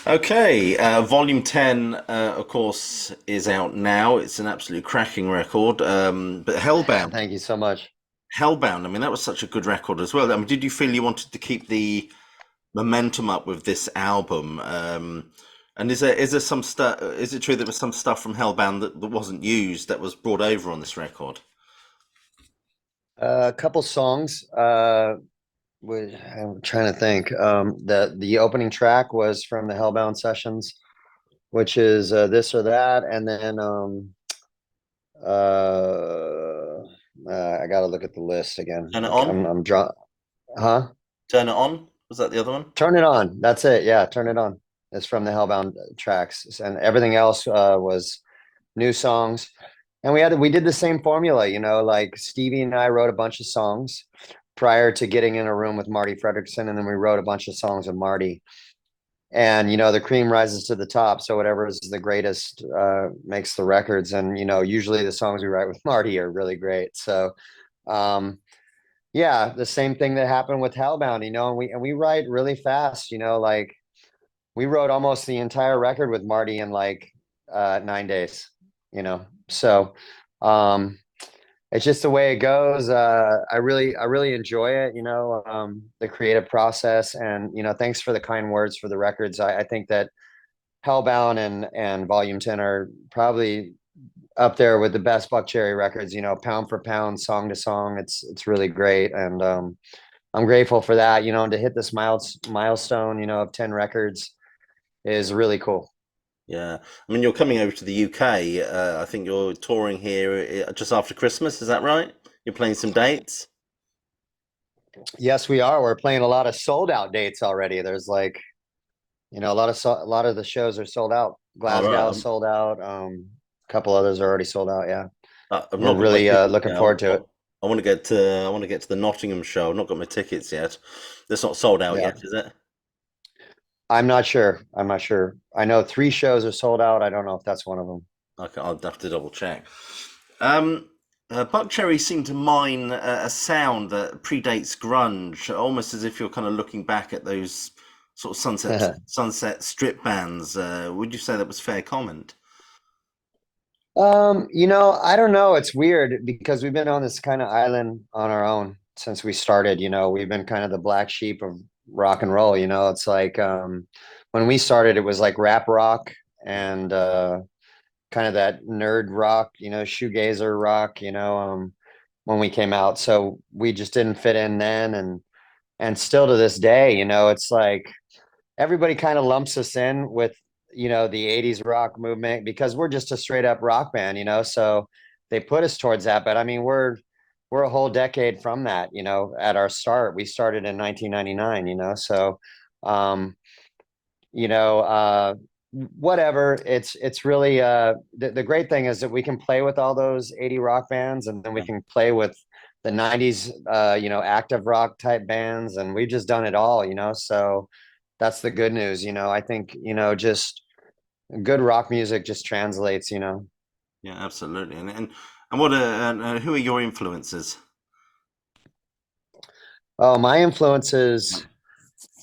Okay, Volume 10, of course, is out now. It's an absolute cracking record. But Thank you so much. Hellbound, I mean, that was such a good record as well. I mean, did you feel you wanted to keep the momentum up with this album? And is there some stuff? Is it true there was some stuff from Hellbound that wasn't used that was brought over on this record? A couple songs. I'm trying to think. The opening track was from the Hellbound sessions, which is This or That, and then uh, I got to look at the list again. Turn it on, I'm draw. Huh? turn it on. Was that the other one? Turn It On. That's it. Yeah, Turn It On. It's from the Hellbound tracks, and everything else was new songs. And we did the same formula, like Stevie and I wrote a bunch of songs prior to getting in a room with Marty Fredrickson, and then we wrote a bunch of songs with Marty. And the cream rises to the top, so whatever is the greatest makes the records. And usually the songs we write with Marty are really great. So um, yeah, the same thing that happened with Hellbound, and we write really fast, like we wrote almost the entire record with Marty in like 9 days, So um it's just the way it goes. I really enjoy it, the creative process. And thanks for the kind words for the records. I think that Hellbound and Volume 10 are probably up there with the best Buckcherry records, pound for pound, song to song. It's really great. And I'm grateful for that, and to hit this milestone, of 10 records is really cool. Yeah, I mean, you're coming over to the UK. I think you're touring here just after Christmas. Is that right? You're playing some dates. Yes, we are. We're playing a lot of sold out dates already. There's like, a lot of the shows are sold out. All right. Glasgow is sold out. A couple others are already sold out. Yeah. I've We're not got my really tickets looking yet. forward to it. I want to get to the Nottingham show. I've not got my tickets yet. That's not sold out Yeah. yet, is it? I'm not sure. I'm not sure. I know three shows are sold out. I don't know if that's one of them. Okay, I'll have to double check. Um, Buckcherry seemed to mine a sound that predates grunge, almost as if you're kind of looking back at those sort of sunset strip bands. Would you say that was fair comment? I don't know. It's weird because we've been on this kind of island on our own since we started. We've been kind of the black sheep of rock and roll. It's like when we started, it was like rap rock and kind of that nerd rock, shoegazer rock, when we came out. So we just didn't fit in then, and still to this day, it's like everybody kind of lumps us in with the 80s rock movement because we're just a straight up rock band, so they put us towards that. But I mean, we're a whole decade from that. At our start, we started in 1999, so um you know whatever. It's really the great thing is that we can play with all those 80 rock bands, and then we Yeah, can play with the 90s active rock type bands, and we've just done it all, so that's the good news. I think just good rock music just translates. yeah, absolutely. And what who are your influences? Oh, my influences.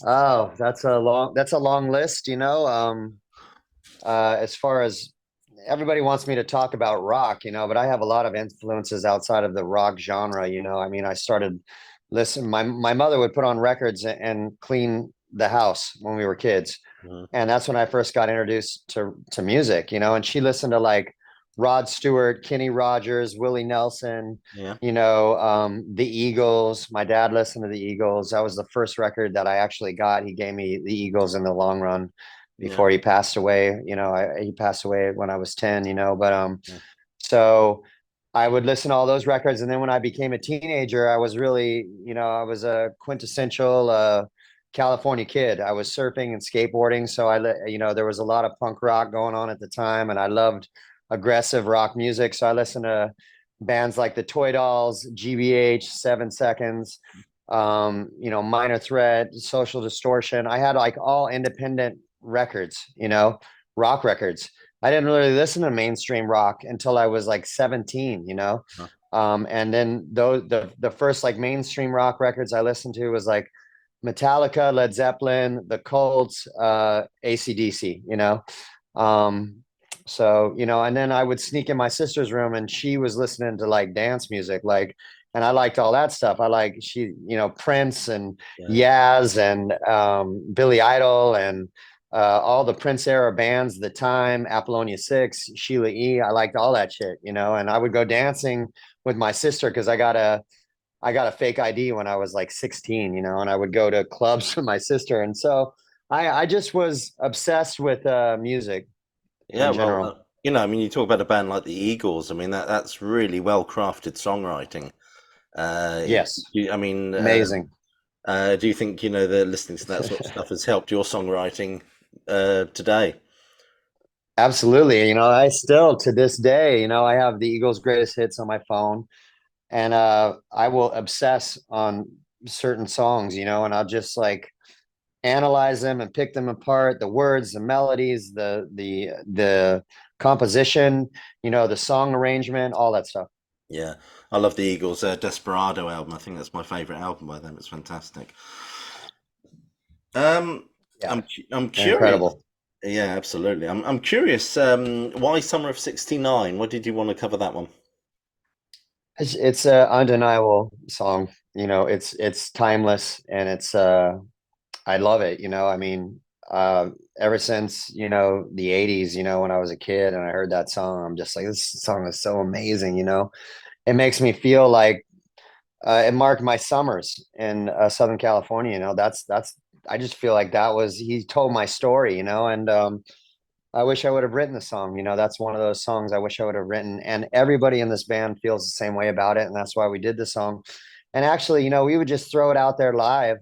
Oh, that's a long list. As far as everybody wants me to talk about rock, but I have a lot of influences outside of the rock genre. I mean, I started listen. My mother would put on records and clean the house when we were kids, Mhm. and that's when I first got introduced to music. And she listened to like Rod Stewart, Kenny Rogers, Willie Nelson, Yeah, the Eagles. My dad listened to the Eagles. That was the first record that I actually got. He gave me the Eagles in the long run yeah, before he passed away. He passed away when I was 10, but yeah, so I would listen to all those records. And then when I became a teenager, I was a quintessential California kid. I was surfing and skateboarding. So there was a lot of punk rock going on at the time, and I loved aggressive rock music. So I listened to bands like the Toy Dolls, GBH, 7 Seconds, Minor Threat, Social Distortion. I had like all independent records, rock records. I didn't really listen to mainstream rock until I was like 17, uh, and then the first like mainstream rock records I listened to was like Metallica, Led Zeppelin, the Colts, AC/DC, you know. Um, so, you know, and then I would sneak in my sister's room and she was listening to like dance music, like, and I liked all that stuff. I like you know, Prince and Yeah. Yaz and Billy Idol and all the Prince era bands at the time, Apollonia 6, Sheila E. I liked all that shit, you know, and I would go dancing with my sister because I got a fake ID when I was like 16, you know, and I would go to clubs with my sister. And so I just was obsessed with music Yeah, in well, general. you know, I mean, you talk about a band like the Eagles. I mean, that's really well crafted songwriting. Yes, I mean, amazing. do you think, you know, that listening to that sort of stuff has helped your songwriting today? Absolutely. You know, I still to this day, you know, I have the Eagles' greatest hits on my phone and I will obsess on certain songs, you know, and I'll just like analyze them and pick them apart, the words, the melodies, the composition, you know, the song arrangement, all that stuff. Yeah, I love the Eagles' Desperado album. I think that's my favorite album by them. It's fantastic. Um, Yeah, I'm they're curious. incredible. Yeah, absolutely. I'm curious. Why Summer of '69? What did you want to cover that one? It's a undeniable song. You know, it's timeless and it's I love it, you know. I mean, ever since, you know, the 80s, you know, when I was a kid and I heard that song, I'm just like, this song is so amazing, you know. It makes me feel like it marked my summers in Southern California, you know. That's I just feel like that was he told my story, you know, and I wish I would have written the song. You know, that's one of those songs I wish I would have written. And everybody in this band feels the same way about it. And that's why we did the song. And actually, you know, we would just throw it out there live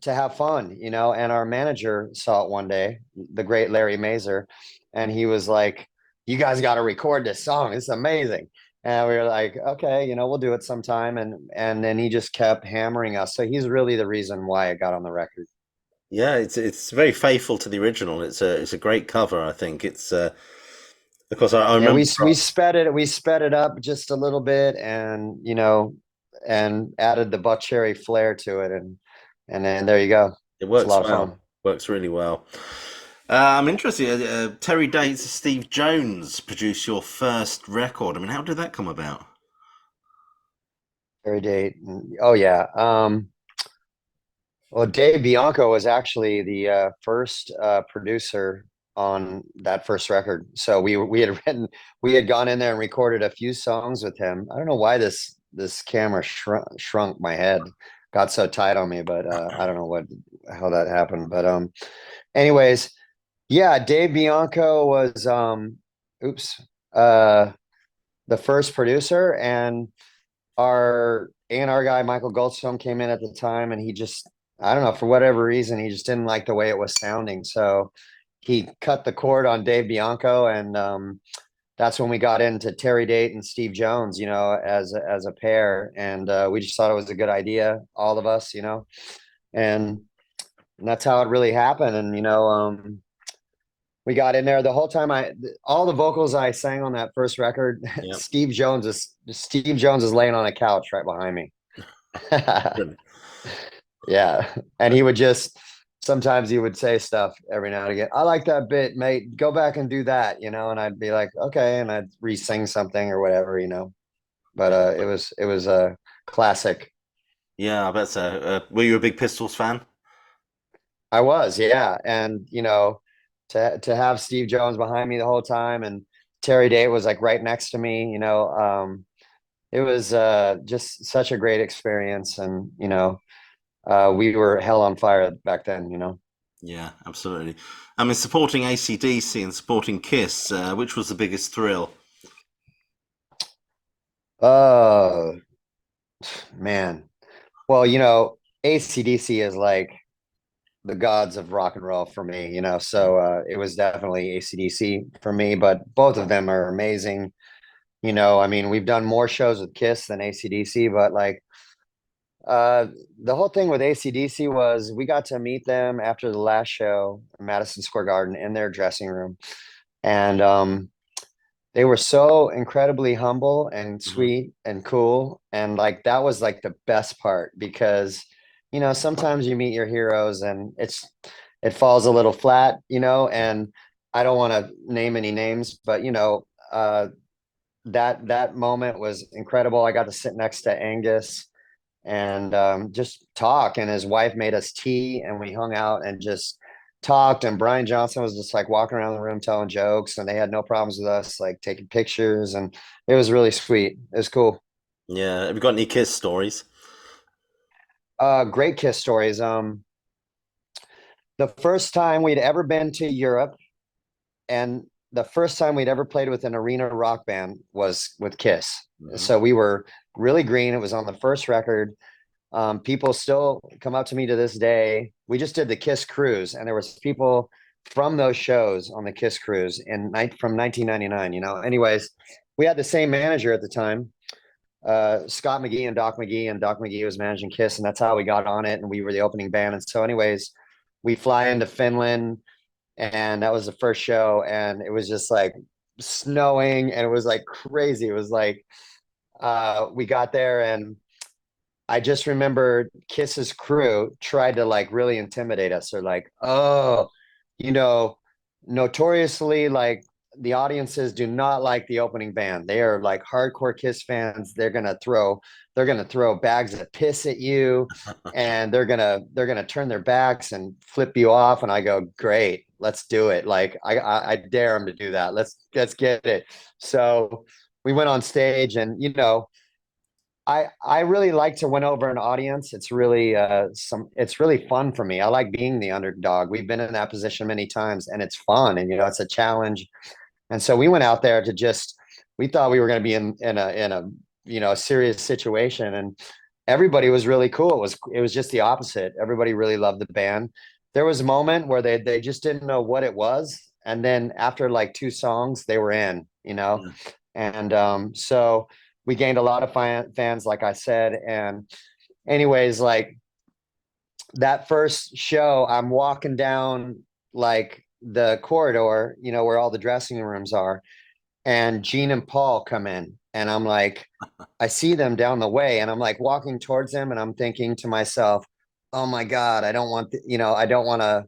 to have fun, you know. And our manager saw it one day, the great Larry Mazer, and he was like, "You guys got to record this song. It's amazing." And we were like, "Okay, you know, we'll do it sometime." And then he just kept hammering us. So he's really the reason why it got on the record. Yeah, it's very faithful to the original. It's a great cover. I think it's of course I Yeah, remember. we sped it up just a little bit, and you know, and added the Buckcherry flair to it, and then there you go. It It's a works lot of well. fun. Works really well. I'm interested. Terry Dates, Steve Jones produced your first record. I mean, how did that come about? Very date. Oh yeah. Well, Dave Bianco was actually the first producer on that first record. So we had we had gone in there and recorded a few songs with him. I don't know why this camera shrunk my head, got so tight on me, but I don't know what how that happened. But anyways, yeah, Dave Bianco was oops, uh, the first producer, and our A&R guy Michael Goldstone came in at the time, and he just I don't know for whatever reason he just didn't like the way it was sounding, so he cut the cord on Dave Bianco, and that's when we got into Terry Date and Steve Jones, you know, as a pair, and we just thought it was a good idea, all of us, you know, and that's how it really happened, and you know, we got in there the whole time. All the vocals I sang on that first record, Yeah, Steve Jones is laying on a couch right behind me. brilliant. Yeah. And he would just sometimes he would say stuff every now and again. I like that bit, mate. Go back and do that, you know, and I'd be like, okay, and I'd re-sing something or whatever, you know. But it was a classic. Yeah, I bet so. Were you a big Pistols fan? I was, yeah. And you know, to have Steve Jones behind me the whole time and Terry Date was like right next to me, you know, it was just such a great experience and you know, we were hell on fire back then, you know. Yeah, absolutely. I mean, supporting AC/DC and supporting Kiss, which was the biggest thrill? Oh man. Well, you know, AC/DC is like the gods of rock and roll for me, you know. So it was definitely AC/DC for me, but both of them are amazing. You know, I mean, we've done more shows with Kiss than AC/DC, but like uh the whole thing with AC/DC was we got to meet them after the last show in Madison Square Garden in their dressing room. And they were so incredibly humble and Hmm. sweet and cool. And like that was like the best part because sometimes you meet your heroes and it falls a little flat, and I don't want to name any names, but that moment was incredible. I got to sit next to Angus and just talk, and his wife made us tea and we hung out and just talked, and Brian Johnson was just like walking around the room telling jokes, and they had no problems with us like taking pictures, and it was really sweet. It was cool. Yeah. Have you got any Kiss stories? Great Kiss stories. The first time we'd ever been to Europe, and the first time we'd ever played with an arena rock band was with Kiss. Hmm. So we were really green. It was on the first record. People still come up to me to this day. We just did the Kiss cruise, and there was people from those shows on the Kiss cruise from 1999. Anyways, we had the same manager at the time, Scott McGee and Doc McGee, and Doc McGee was managing Kiss, and that's how we got on it. And we were the opening band. And so, anyways, we fly into Finland, and that was the first show, and it was just like snowing, and it was like crazy. It was like we got there, and I just remember Kiss's crew tried to like really intimidate us. They're like, oh, you know, notoriously, like the audiences do not like the opening band. They are like hardcore Kiss fans. They're gonna throw bags of piss at you, and they're gonna turn their backs and flip you off. And I go, great, let's do it. Like I dare them to do that. Let's get it. So we went on stage, and I really like to win over an audience. It's really fun for me. I like being the underdog. We've been in that position many times, and it's fun, and it's a challenge. And so we went out there to just we thought we were going to be in a a serious situation, and everybody was really cool. It was just the opposite. Everybody really loved the band. There was a moment where they just didn't know what it was, and then after like two songs, they were in. Yeah. And so we gained a lot of fans, like I said. And anyways, like that first show, I'm walking down like the corridor, where all the dressing rooms are, and Gene and Paul come in, and I'm like, I see them down the way, and I'm like walking towards them, and I'm thinking to myself, oh my God, I don't want to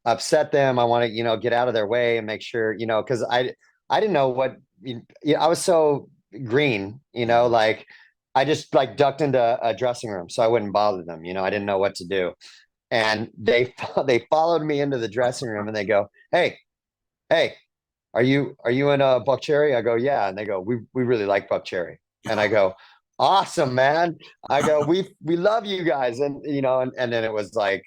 upset them. I want to, get out of their way and make sure, because I didn't know what, I was so green, Yeah. like I just like ducked into a dressing room so I wouldn't bother them. I didn't know what to do. And they followed me into the dressing room, and they go, hey, are you in a Buckcherry? I go, yeah. And they go, we really like Buckcherry. And I go, awesome, man. I go, we love you guys. And and then it was like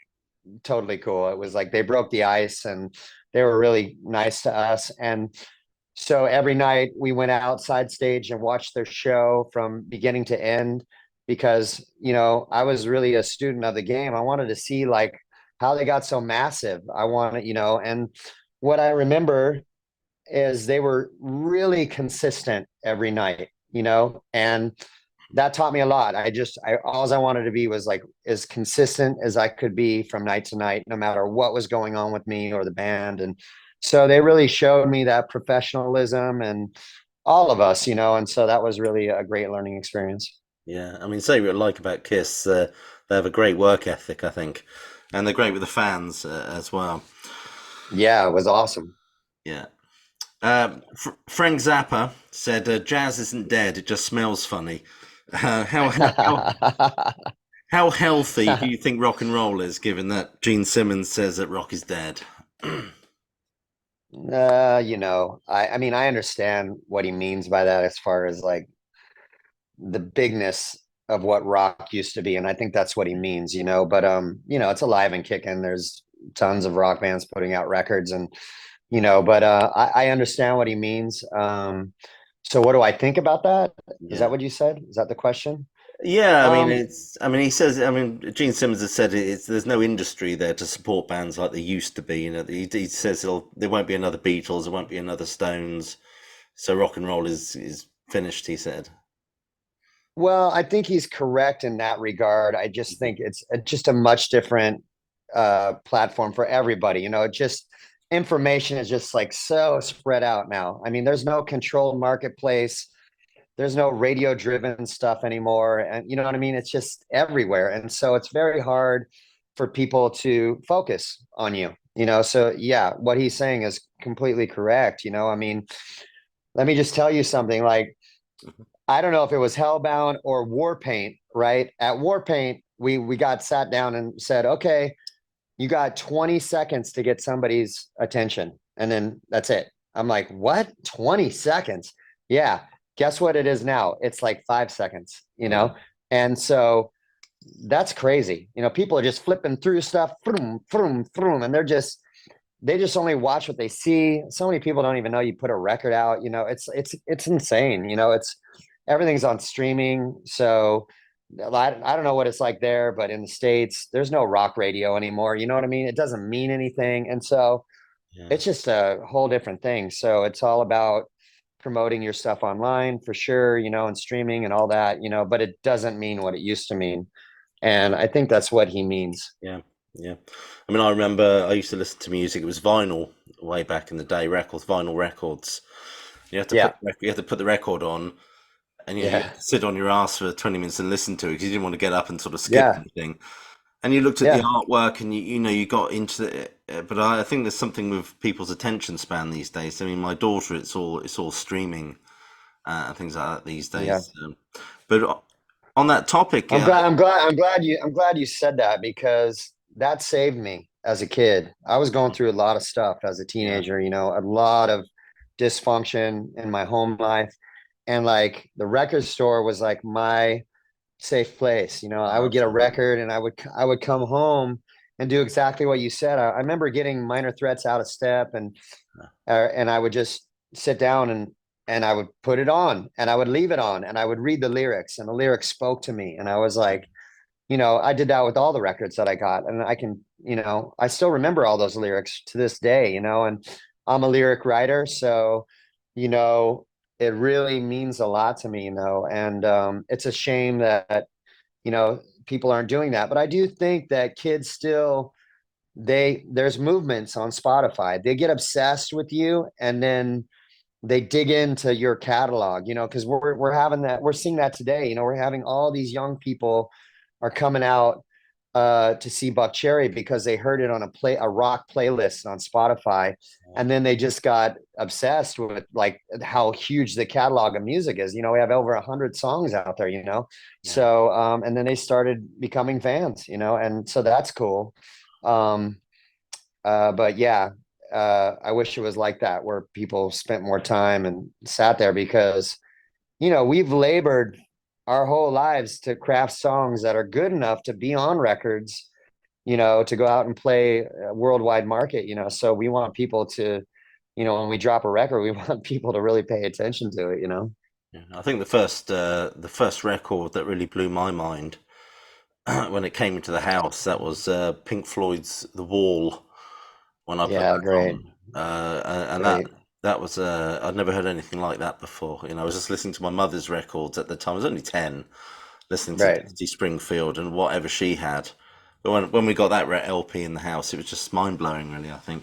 totally cool. It was like they broke the ice, and they were really nice to us. And so every night we went outside stage and watched their show from beginning to end, because I was really a student of the game. I wanted to see like how they got so massive. I wanted, and what I remember is they were really consistent every night, and that taught me a lot. All I wanted to be was like as consistent as I could be from night to night, no matter what was going on with me or the band. And so they really showed me that professionalism, and all of us, and so that was really a great learning experience. Yeah. I mean, say what you like about Kiss, they have a great work ethic, I think, and they're great with the fans as well. Yeah, it was awesome. Yeah. Frank Zappa said, "Jazz isn't dead; it just smells funny." How healthy do you think rock and roll is, given that Gene Simmons says that rock is dead? I mean, I understand what he means by that as far as like the bigness of what rock used to be, and I think that's what he means, but it's alive and kicking. There's tons of rock bands putting out records, and but I understand what he means. So what do I think about that? Is that Yeah. what you said? Is that the question? Yeah, I mean um it's. I mean he says. I mean Gene Simmons has said it's. There's no industry there to support bands like there used to be. He says there won't be another Beatles, there won't be another Stones. So rock and roll is finished. He said. well, I think he's correct in that regard. I just think it's just a much different platform for everybody. Just information is just like so spread out now. I mean, there's no controlled marketplace. there's no radio driven stuff anymore. And you know what I mean? It's just everywhere. And so it's very hard for people to focus on you, you know? So yeah, what he's saying is completely correct. You know, I mean, let me just tell you something like, I don't know if it was Hellbound or Warpaint, right? At Warpaint, we got sat down and said, okay, you got 20 seconds to get somebody's attention. And then that's it. I'm like, what? 20 seconds? Yeah. Guess what it is now? It's like 5 seconds, you Yeah. know? And so that's crazy. You know, people are just flipping through stuff, vroom, vroom, vroom, and they just only watch what they see. So many people don't even know you put a record out. You know, it's insane. You know, it's everything's on streaming. So I don't know what it's like there, but in the States, there's no rock radio anymore. You know what I mean? It doesn't mean anything. And so Yeah. it's just a whole different thing. So it's all about promoting your stuff online for sure, you know, and streaming and all that, you know, but it doesn't mean what it used to mean. And I think that's what he means. Yeah. Yeah. I mean, I remember I used to listen to music. It was vinyl way back in the day, records, vinyl records. Yeah. You had to put the record on, and you Yeah. had to sit on your ass for 20 minutes and listen to it because you didn't want to get up and sort of skip Yeah. anything. And you looked at the Yeah. artwork, and you got into it. But I think there's something with people's attention span these days. I mean, my daughter, it's all streaming and things like that these Yeah. days. But on that topic, I'm glad you said that because that saved me as a kid. I was going through a lot of stuff as a yeah, teenager, you know, a lot of dysfunction in my home life. And like the record store was like my safe place. You know, I would get a absolutely. record and I would come home and do exactly what you said. I remember getting Minor Threats Out of Step and I would just sit down and I would put it on and I would leave it on and I would read the lyrics and the lyrics spoke to me and I was like, you know, I did that with all the records that I got and I can, you know, I still remember all those lyrics to this day, you know, and I'm a lyric writer, so you know, it really means a lot to me, you know, and it's a shame that you know people aren't doing that, but I do think that kids still there's movements on Spotify. They get obsessed with you and then they dig into your catalog, you know, because we're having that, we're seeing that today. You know, we're having all these young people are coming out to see Buckcherry because they heard it on a rock playlist on Spotify, and then they just got obsessed with like how huge the catalog of music is. You know, we have over 100 songs out there. You know, Yeah. so and then they started becoming fans. You know, and so that's cool. Um, but yeah, I wish it was like that where people spent more time and sat there because, you know, we've labored our whole lives to craft songs that are good enough to be on records, you know, to go out and play a worldwide market, you know. So we want people to, you know, when we drop a record, we want people to really pay attention to it, you know. Yeah. I think the first record that really blew my mind when it came into the house, that was Pink Floyd's The Wall. When I put Yeah, that great, on, and that great. that was I'd never heard anything like that before. I was just listening to my mother's records at the time. I was only 10, listening to Right. Dusty Springfield and whatever she had. But when we got that LP in the house, it was just mind blowing, really. I think.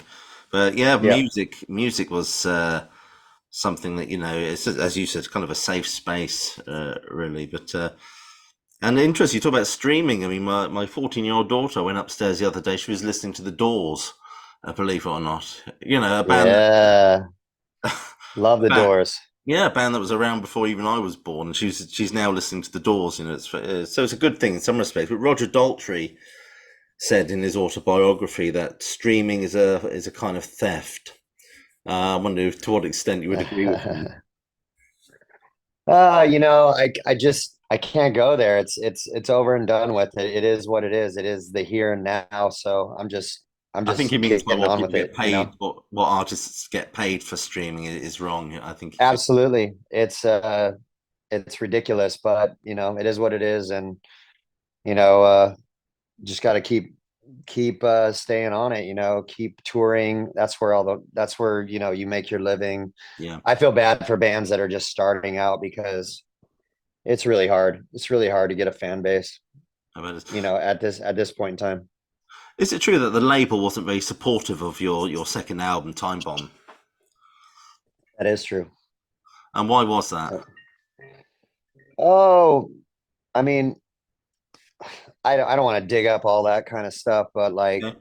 But yeah, Yeah. music was something that it's, as you said, kind of a safe space, really. But and interesting, you talk about streaming. I mean, my 14-year-old daughter went upstairs the other day. She was listening to The Doors, believe it or not. A band Yeah. Love a the band, Doors. yeah, a band that was around before even I was born. And she's now listening to The Doors. So it's a good thing in some respects. But Roger Daltrey said in his autobiography that streaming is a kind of theft. I wonder to what extent you would agree with him. You know, I just I can't go there. It's over and done with. It is what it is. It is the here and now. So I'm I think he just means like getting what on people with it, get you paid, know. what artists get paid for streaming is wrong. I think he feels. Absolutely. It's ridiculous, but you know, it is what it is and you know, just got to keep staying on it, you know, keep touring. That's where, you know, you make your living. Yeah, I feel bad for bands that are just starting out because it's really hard. It's really hard to get a fan base, I bet you know, at this point in time. is it true that the label wasn't very supportive of your second album, Time Bomb? That is true. And why was that? Oh, I mean, I don't want to dig up all that kind of stuff, but like Yeah.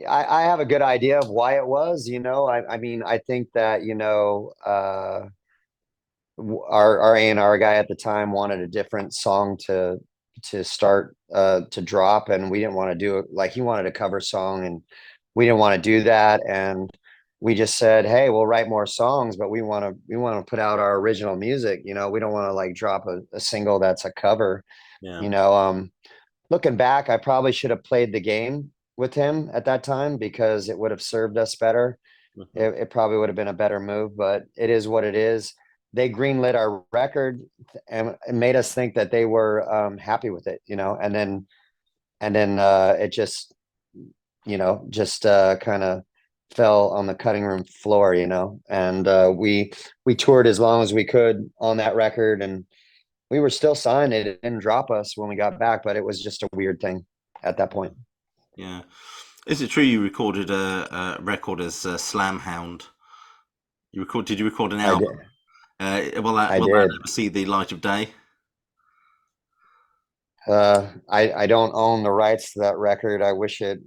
I have a good idea of why it was, you know. I mean, I think that, our A&R guy at the time wanted a different song to start to drop, and we didn't want to do it. Like, he wanted a cover song, and we didn't want to do that, and we just said, hey, we'll write more songs, but we want to put out our original music, you know. We don't want to like drop a single that's a cover, Yeah. you know. Looking back, I probably should have played the game with him at that time because it would have served us better. Hmm. It probably would have been a better move, but it is what it is. They greenlit our record and made us think that they were happy with it, you know, and then it just, kind of fell on the cutting room floor, you know, and we toured as long as we could on that record, and we were still signed. It didn't drop us when we got back, but it was just a weird thing at that point. Yeah. Is it true you recorded a record as Slam Hound? Did you record an I did. album? I Will that did. ever see the light of day? I don't own the rights to that record. I wish it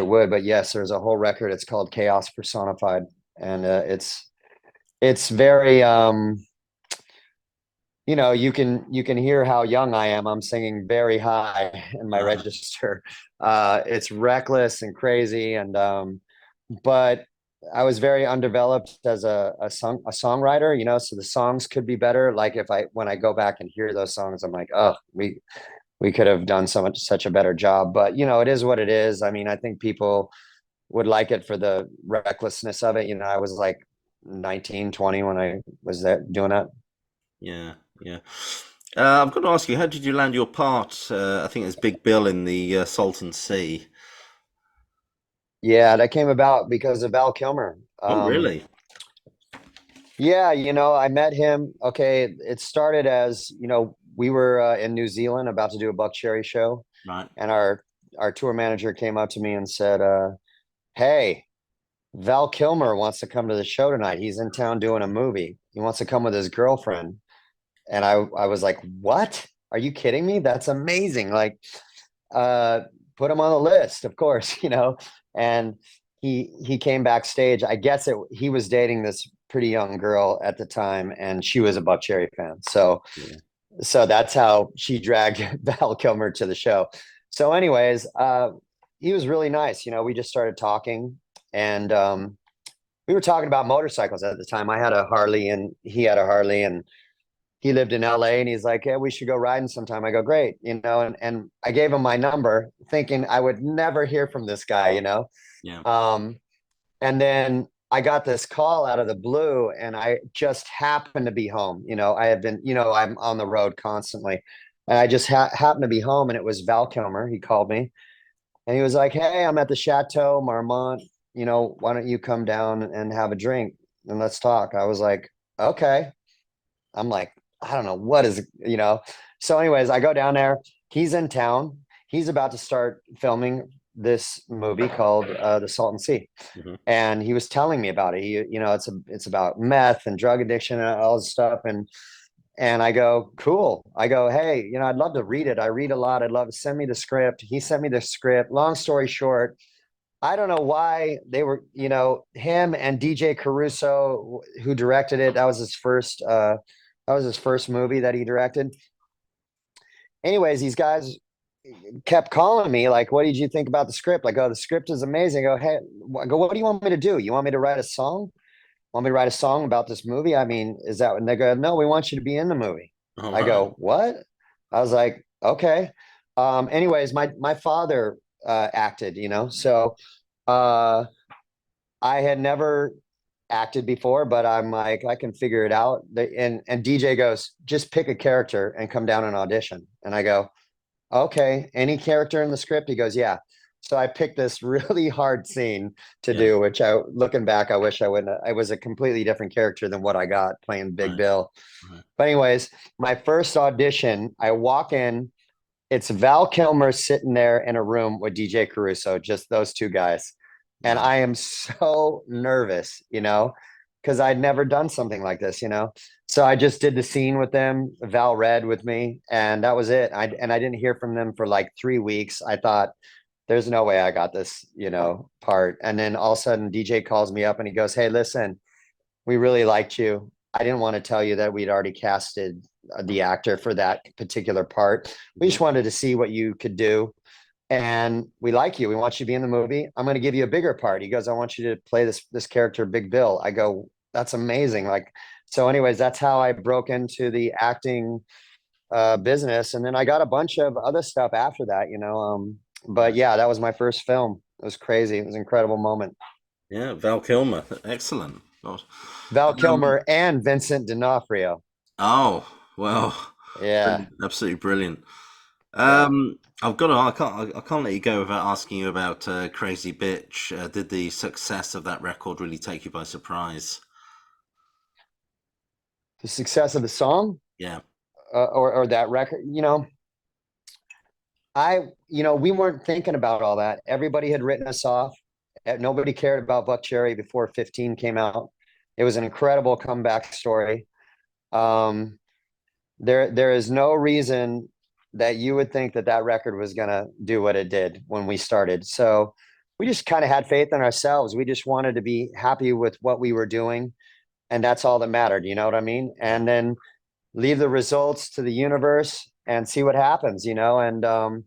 would, but yes, there's a whole record. It's called Chaos Personified, and it's very you can hear how young I am. I'm singing very high in my Uh, register. It's reckless and crazy, and but I was very undeveloped as a songwriter, you know, so the songs could be better. Like, if I when I go back and hear those songs, I'm like, oh, we could have done such a better job. But you know, it is what it is. I mean, I think people would like it for the recklessness of it. You know, I was like 19, 20 when I was there doing that. yeah, yeah. I've got to ask you, how did you land your part? I think it's Big Bill in the Salton Sea. Yeah, that came about because of Val Kilmer. Oh, really? Yeah, I met him. Okay, it started as, we were in New Zealand about to do a Buckcherry show, Right. and our tour manager came up to me and said, "Hey, Val Kilmer wants to come to the show tonight. He's in town doing a movie. He wants to come with his girlfriend." And I was like, "What? Are you kidding me? That's amazing!" Like, uh, put him on the list, of course, And he came backstage. I guess he was dating this pretty young girl at the time, and she was a Buckcherry fan. Yeah. So that's how she dragged Val Kilmer to the show. So, anyways, he was really nice. You know, we just started talking, and we were talking about motorcycles at the time. I had a Harley, and he had a Harley, and he lived in LA, and he's like, "Yeah, we should go riding sometime." I go, "Great," and I gave him my number, thinking I would never hear from this guy, Yeah. Um, and then I got this call out of the blue, and I just happened to be home. I have been, I'm on the road constantly, and I just happened to be home, and it was Val Kilmer. He called me, and he was like, "Hey, I'm at the Chateau Marmont. Why don't you come down and have a drink and let's talk?" I was like, "Okay." I'm like, I don't know what is, So, anyways, I go down there. He's in town. He's about to start filming this movie called The Salton Sea, Hmm. and he was telling me about it. It's about meth and drug addiction and all this stuff, and I go, cool. I go, hey, I'd love to read it. I read a lot. I'd love to send me the script. He sent me the script. Long story short, I don't know why they were, him and DJ Caruso, who directed it. That was his first movie that he directed. Anyways, these guys kept calling me like, "What did you think about the script?" Like, "Oh, the script is amazing." I go, "Hey," I go, "What do you want me to do? You want me to write a song? Want me to write a song about this movie? I mean, is that?" And they go, "No, we want you to be in the movie." All I right. go, "What?" I was like, "Okay." Anyways, my father acted, so uh, I had never acted before, but I'm like, I can figure it out. And DJ goes, "Just pick a character and come down and audition." And I go, "Okay, any character in the script?" He goes, "Yeah." So I picked this really hard scene to Yeah. do, which looking back, I wish I wouldn't. I was a completely different character than what I got playing Big Right. Bill. Right. But anyways, my first audition, I walk in. It's Val Kilmer sitting there in a room with DJ Caruso, just those two guys. And Wow. I am so nervous, because I'd never done something like this, you know. So I just did the scene with them. Val read with me, and that was it. I didn't hear from them for like 3 weeks. I thought, there's no way I got this, you know, part. And then all of a sudden, DJ calls me up and he goes, "Hey, listen, we really liked you. I didn't want to tell you that we'd already casted the actor for that particular part. We Mhm. just wanted to see what you could do. And we like you. We want you to be in the movie. I'm going to give you a bigger part." He goes, "I want you to play this character, Big Bill." I go, "That's amazing." Like, so anyways, that's how I broke into the acting business. And then I got a bunch of other stuff after that, you know. But Yeah. yeah, that was my first film. It was crazy. It was an incredible moment. Yeah, Val Kilmer. Excellent. God. Val Um, Kilmer and Vincent D'Onofrio. oh, well, Yeah. brilliant. Absolutely brilliant. Yeah. I've got to, I can't let you go without asking you about Crazy Bitch. Did the success of that record really take you by surprise? The success of the song, Yeah. or that record, you know, we weren't thinking about all that. Everybody had written us off. Nobody cared about Buckcherry before 15 came out. It was an incredible comeback story. Um, there is no reason that you would think that that record was going to do what it did when we started. So we just kind of had faith in ourselves. We just wanted to be happy with what we were doing, and that's all that mattered. You know what I mean? Yeah. And then leave the results to the universe and see what happens. You know, and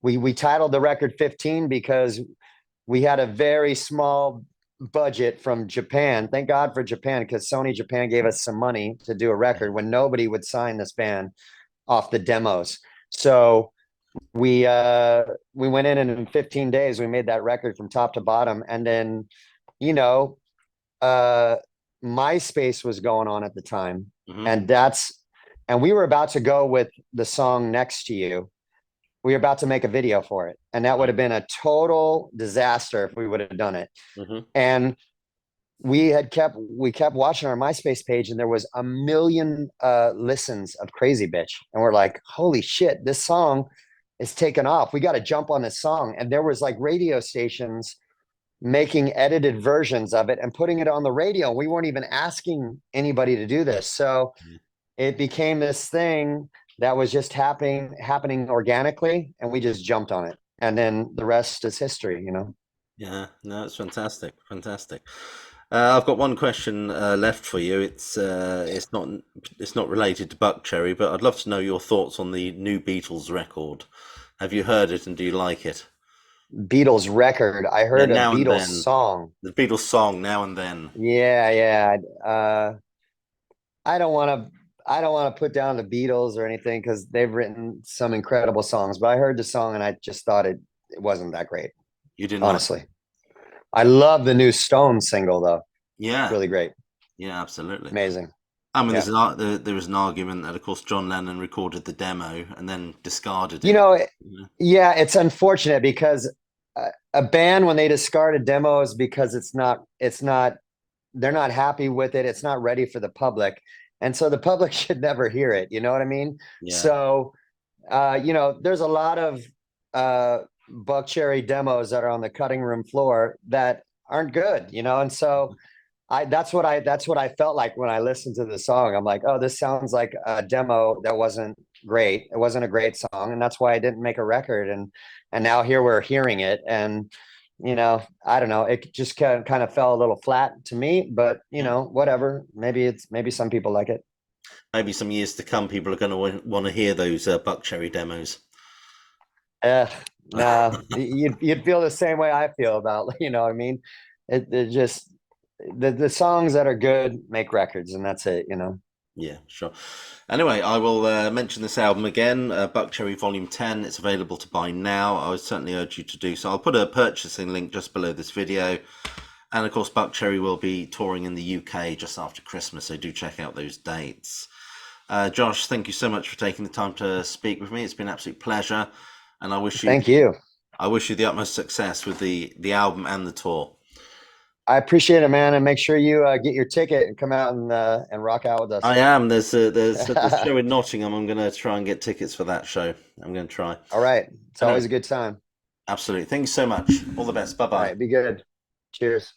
we titled the record 15 because we had a very small budget from Japan. Thank God for Japan, because Sony Japan gave us some money to do a record when nobody would sign this band off the demos. So we went in, and in 15 days we made that record from top to bottom. And then, you know, uh MySpace was going on at the time. Hmm. And we were about to go with the song Next to You. We were about to make a video for it, and that would Right. have been a total disaster if we would have done it. Hmm. And we kept watching our MySpace page, and there was a million listens of Crazy Bitch, and we're like, holy shit, this song is taken off. We got to jump on this song. And there was like radio stations making edited versions of it and putting it on the radio. We weren't even asking anybody to do this. So it became this thing that was just happening organically, and we just jumped on it. And then the rest is history, you know. Yeah, no, it's fantastic, fantastic. I've got one question left for you. It's not related to Buckcherry, but I'd love to know your thoughts on the new Beatles record. Have you heard it and do you like it? Beatles record. I Yeah, heard a now and Beatles then. song. The Beatles song, Now and Then. Yeah, yeah. I don't want to. I don't want to put down the Beatles or anything, because they've written some incredible songs. But I heard the song and I just thought it wasn't that great. You didn't like it? Honestly, I love the new Stone single though. It's Yeah, really great, yeah, absolutely. amazing. I mean, Yeah, there was an argument that, of course, John Lennon recorded the demo and then discarded you it. know, You know? yeah, it's unfortunate because a band, when they discard a demo, is because it's not they're not happy with it. It's not ready for the public. And so the public should never hear it. You know what I mean? Yeah. So, there's a lot of uh, Buckcherry demos that are on the cutting room floor that aren't good, you know? And so that's what I felt like when I listened to the song. I'm like, oh, this sounds like a demo that wasn't great. It wasn't a great song. And that's why I didn't make a record. And now here we're hearing it. And I don't know. It just kind of fell a little flat to me, but Yeah. whatever. Maybe some people like it. Maybe some years to come, people are going to want to hear those Buckcherry demos. Eh, no, you'd feel the same way I feel about, you know what I mean? It just the songs that are good make records, and that's it, you know. Yeah, sure. Anyway, I will mention this album again, Buckcherry Volume 10. It's available to buy now. I would certainly urge you to do so. I'll put a purchasing link just below this video. And of course, Buckcherry will be touring in the UK just after Christmas, so do check out those dates. Josh, thank you so much for taking the time to speak with me. It's been an absolute pleasure, and Thank you. I wish you the utmost success with the album and the tour. I appreciate it, man, and make sure you get your ticket and come out and rock out with I us. am. There's a show in Nottingham. I'm going to try and get tickets for that show. I'm going to try. All right. It's I know. always a good time. Absolutely. Thank you so much. All the best. Bye All bye. right. Be good. Cheers.